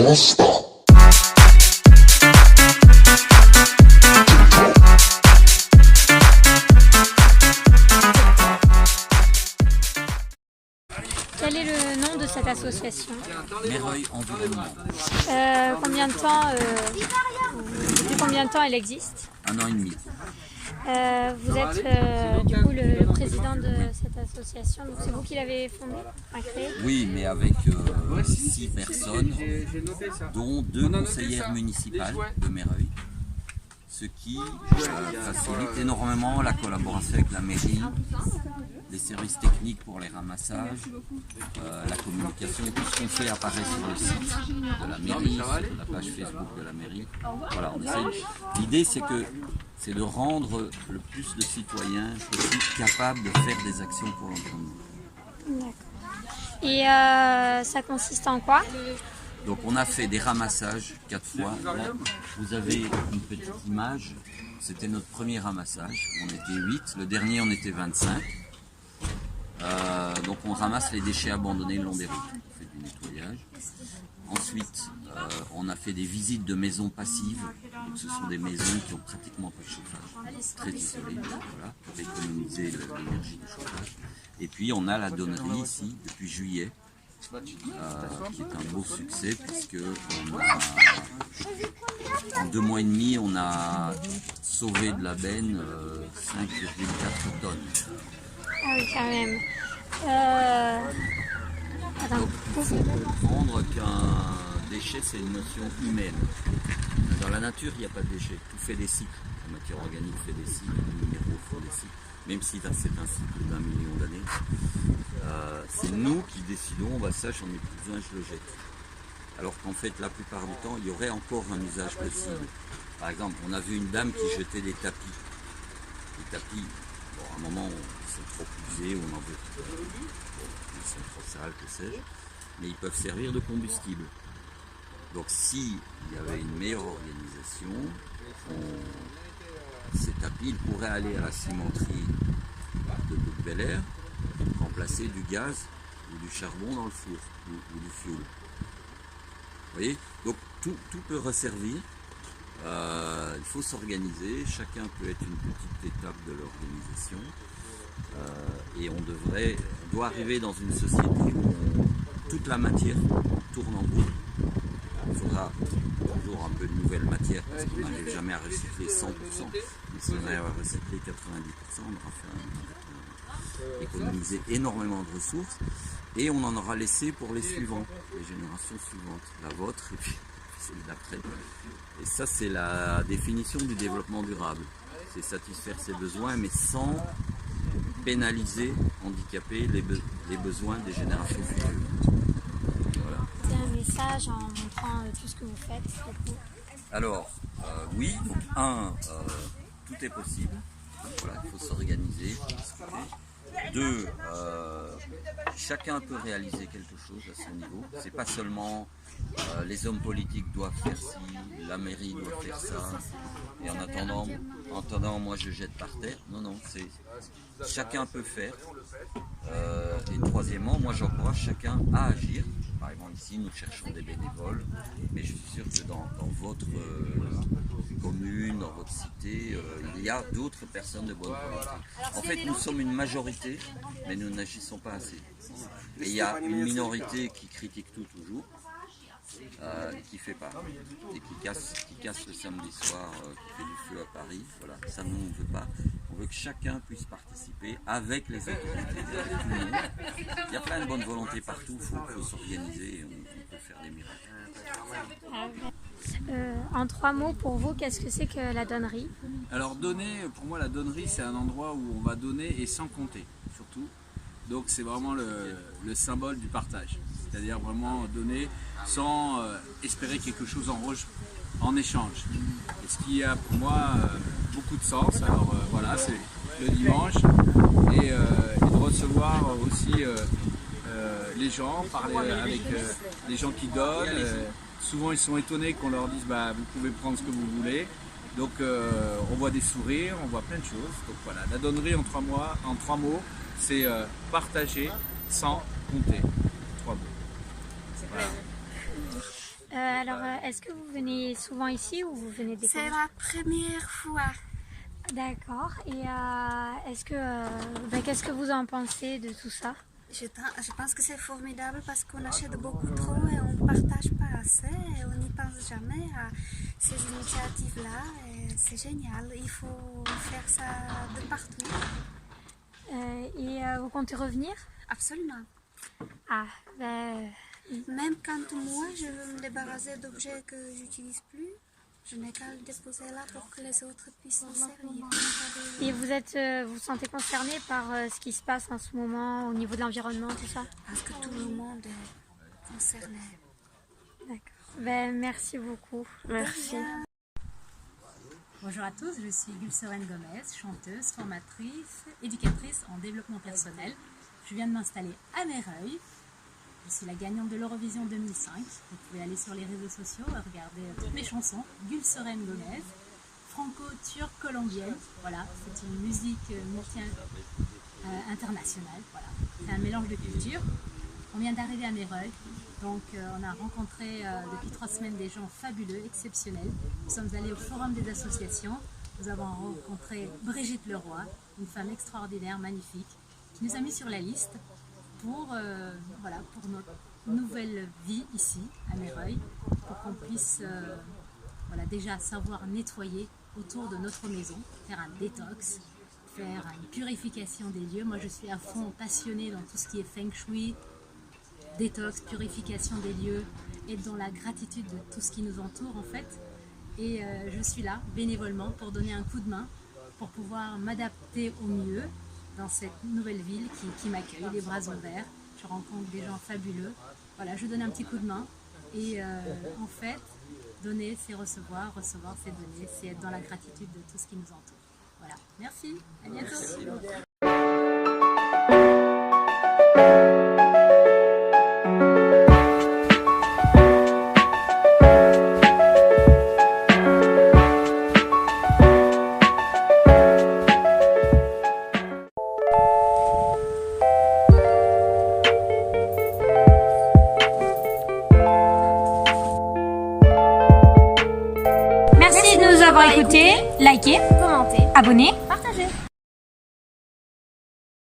l'instant. Quel est le nom de cette association? Mereuil Environnement. Depuis combien de temps elle existe? 1 an et demi. Vous êtes du coup le président de cette association, donc c'est vous qui l'avez fondée, créée? Oui, mais avec 6 personnes, dont 2 conseillères municipales de Mereuil, ce qui facilite énormément la collaboration avec la mairie, les services techniques pour les ramassages, la communication, tout ce qu'on fait apparaît sur le site de la mairie, sur la page Facebook de la mairie. Voilà, on essaie. L'idée c'est de rendre le plus de citoyens possible capables de faire des actions pour l'environnement. D'accord. Et ça consiste en quoi? Donc on a fait des ramassages 4 fois. Là, vous avez une petite image, c'était notre premier ramassage. On était 8, le dernier on était 25. Donc on ramasse les déchets abandonnés le long des routes, on fait du nettoyage. Ensuite, on a fait des visites de maisons passives. Donc, ce sont des maisons qui ont pratiquement pas de chauffage, très isolées, voilà, pour économiser l'énergie du chauffage. Et puis on a la donnerie ici depuis juillet, qui est un beau succès puisque en 2 mois et demi on a sauvé de la benne 5,4 tonnes. Ah oui, quand même. Donc il faut comprendre qu'un déchet c'est une notion humaine. Dans la nature il n'y a pas de déchet, tout fait des cycles. La matière organique fait des cycles, les minéraux font des cycles. Même si c'est un cycle d'1 million d'années, c'est nous qui décidons, ça j'en ai plus besoin, je le jette. Alors qu'en fait la plupart du temps il y aurait encore un usage possible. Par exemple, on a vu une dame qui jetait des tapis. Les tapis, bon, à un moment ils sont trop usés, on en veut plus. Bon, ils sont trop sales, que sais-je, mais ils peuvent servir de combustible. Donc s'il y avait une meilleure organisation, ces tapis ils pourraient aller à la cimenterie de Bel-Air, remplacer du gaz ou du charbon dans le four ou du fioul. Vous voyez? Donc tout peut resservir. Il faut s'organiser, chacun peut être une petite étape de l'organisation et on doit arriver dans une société où toute la matière tourne en boucle. Il faudra toujours un peu de nouvelle matière parce qu'on n'arrive jamais à recycler 100%, mais si on arrive à recycler 90%, on aura économiser énormément de ressources et on en aura laissé pour les suivants, les générations suivantes, la vôtre et puis celle d'après. Et ça c'est la définition du développement durable, c'est satisfaire ses besoins mais sans pénaliser, handicaper les besoins des générations futures. Voilà. C'est un message en montrant tout ce que vous faites du coup. Alors oui, donc tout est possible, voilà, il faut s'organiser, discuter. 2, chacun peut réaliser quelque chose à son niveau. C'est pas seulement les hommes politiques doivent faire ci, la mairie doit faire ça, et en attendant moi je jette par terre. Non, c'est chacun peut faire. Et troisièmement, moi j'encourage chacun à agir. Par exemple ici nous cherchons des bénévoles, mais je suis sûr que dans votre commune, dans votre cité, il y a d'autres personnes de bonne volonté. En fait nous sommes une majorité, mais nous n'agissons pas assez. Et il y a une minorité qui critique tout toujours, qui ne fait pas, et qui casse le samedi soir, qui fait du feu à Paris. Voilà, ça nous on ne veut pas. On veut que chacun puisse participer avec les autorités, avec tout le monde. Il y a plein de bonne volonté partout, il faut s'organiser et on peut faire des miracles. En 3 mots, pour vous, qu'est-ce que c'est que la donnerie? Alors donner, pour moi la donnerie c'est un endroit où on va donner et sans compter, surtout. Donc c'est vraiment le symbole du partage, c'est-à-dire vraiment donner sans espérer quelque chose en échange. Et ce qui a pour moi beaucoup de sens, alors voilà, c'est le dimanche et de recevoir aussi les gens, parler avec les gens qui donnent. Souvent ils sont étonnés qu'on leur dise vous pouvez prendre ce que vous voulez. Donc on voit des sourires, on voit plein de choses. Donc voilà, la donnerie en 3 mots, c'est partager sans compter. 3 mots. Voilà. Est-ce que vous venez souvent ici ou vous venez découvrir? C'est la première fois. D'accord. Et qu'est-ce que vous en pensez de tout ça? Je pense que c'est formidable parce qu'on achète beaucoup trop et on ne partage pas assez et on n'y pense jamais à ces initiatives-là. C'est génial, il faut faire ça de partout. Vous comptez revenir? Absolument. Ah, ben... Même quand moi je veux me débarrasser d'objets que j'utilise plus, je n'ai qu'à le déposer là pour que les autres puissent s'en servir. Et vous vous sentez concerné par ce qui se passe en ce moment au niveau de l'environnement, tout ça? Parce que tout le monde est concerné. D'accord. Ben, merci beaucoup. Merci. Bonjour à tous, je suis Gülseren Gomez, chanteuse, formatrice, éducatrice en développement personnel. Je viens de m'installer à Meyreuil. Je suis la gagnante de l'Eurovision 2005. Vous pouvez aller sur les réseaux sociaux et regarder toutes mes chansons. Gülseren Gomez, franco-turque-colombienne. Voilà, c'est une musique internationale. Voilà. C'est un mélange de cultures. On vient d'arriver à Meyreuil. Donc on a rencontré depuis 3 semaines des gens fabuleux, exceptionnels. Nous sommes allés au Forum des associations. Nous avons rencontré Brigitte Leroy, une femme extraordinaire, magnifique, qui nous a mis sur la liste pour notre nouvelle vie ici, à Meyreuil, pour qu'on puisse déjà savoir nettoyer autour de notre maison, faire un détox, faire une purification des lieux. Moi je suis à fond passionnée dans tout ce qui est feng shui, détox, purification des lieux, être dans la gratitude de tout ce qui nous entoure en fait. Et je suis là bénévolement pour donner un coup de main, pour pouvoir m'adapter au mieux dans cette nouvelle ville qui m'accueille, les bras ouverts. Je rencontre des gens fabuleux. Voilà, je donne un petit coup de main. Et en fait, donner c'est recevoir, recevoir c'est donner, c'est être dans la gratitude de tout ce qui nous entoure. Voilà, merci, à bientôt. Merci. Merci de nous avoir écoutés, likez, Commentez. abonnez.